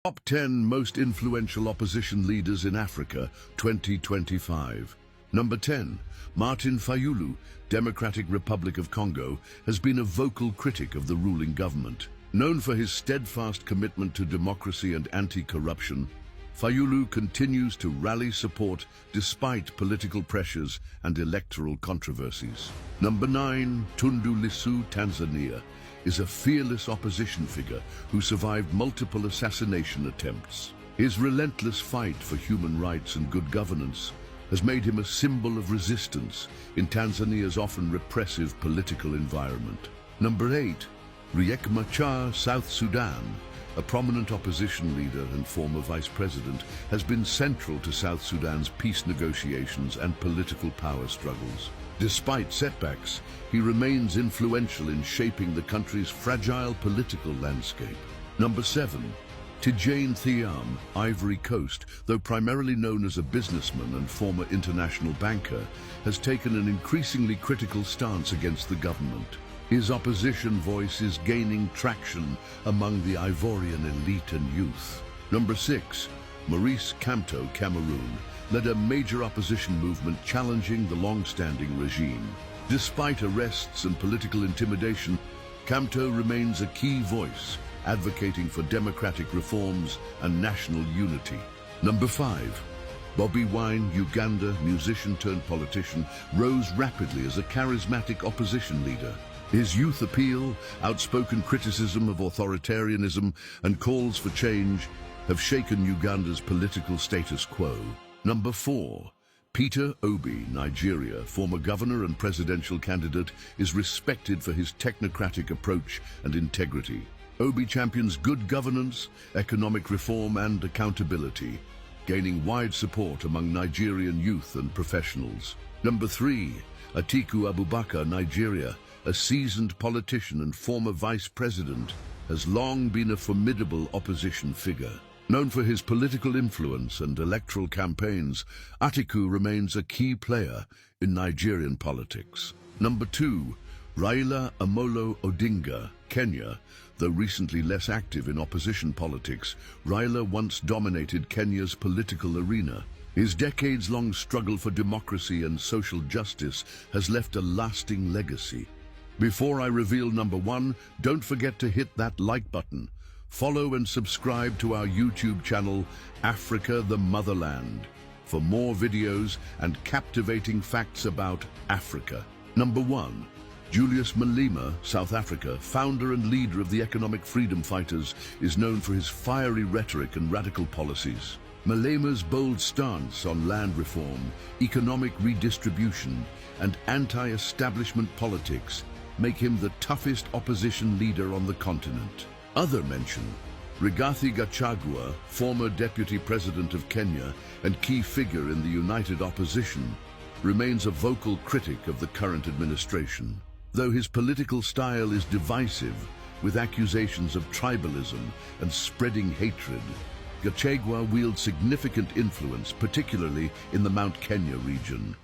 Top 10 Most Influential Opposition Leaders in Africa 2025. Number 10. Martin Fayulu, Democratic Republic of Congo, has been a vocal critic of the ruling government. Known for his steadfast commitment to democracy and anti-corruption, Fayulu continues to rally support despite political pressures and electoral controversies. Number 9. Tundu Lissu, Tanzania, is a fearless opposition figure who survived multiple assassination attempts. His relentless fight for human rights and good governance has made him a symbol of resistance in Tanzania's often repressive political environment. Number 8. Riek Machar, South Sudan, a prominent opposition leader and former vice president, has been central to South Sudan's peace negotiations and political power struggles. Despite setbacks, he remains influential in shaping the country's fragile political landscape. Number 7. Tidjane Thiam, Ivory Coast, though primarily known as a businessman and former international banker, has taken an increasingly critical stance against the government. His opposition voice is gaining traction among the Ivorian elite and youth. Number 6. Maurice Kamto, Cameroon, led a major opposition movement challenging the long-standing regime. Despite arrests and political intimidation, Kamto remains a key voice, advocating for democratic reforms and national unity. Number 5. Bobiwine, Uganda, musician-turned-politician, rose rapidly as a charismatic opposition leader. His youth appeal, outspoken criticism of authoritarianism, and calls for change have shaken Uganda's political status quo. Number 4. Peter Obi, Nigeria, former governor and presidential candidate, is respected for his technocratic approach and integrity. Obi champions good governance, economic reform, and accountability, gaining wide support among Nigerian youth and professionals. Number 3. Atiku Abubakar, Nigeria, a seasoned politician and former vice president, has long been a formidable opposition figure. Known for his political influence and electoral campaigns, Atiku remains a key player in Nigerian politics. Number 2. Raila Amolo Odinga, Kenya. Though recently less active in opposition politics, Raila once dominated Kenya's political arena. His decades-long struggle for democracy and social justice has left a lasting legacy. Before I reveal number 1, don't forget to hit that like button. Follow and subscribe to our YouTube channel, Africa the Motherland, for more videos and captivating facts about Africa. Number 1. Julius Malema, South Africa, founder and leader of the Economic Freedom Fighters, is known for his fiery rhetoric and radical policies. Malema's bold stance on land reform, economic redistribution, and anti-establishment politics make him the toughest opposition leader on the continent. Other mention: Rigathi Gachagua, former deputy president of Kenya and key figure in the united opposition, remains a vocal critic of the current administration. Though his political style is divisive, with accusations of tribalism and spreading hatred, Gachagua wields significant influence, particularly in the Mount Kenya region.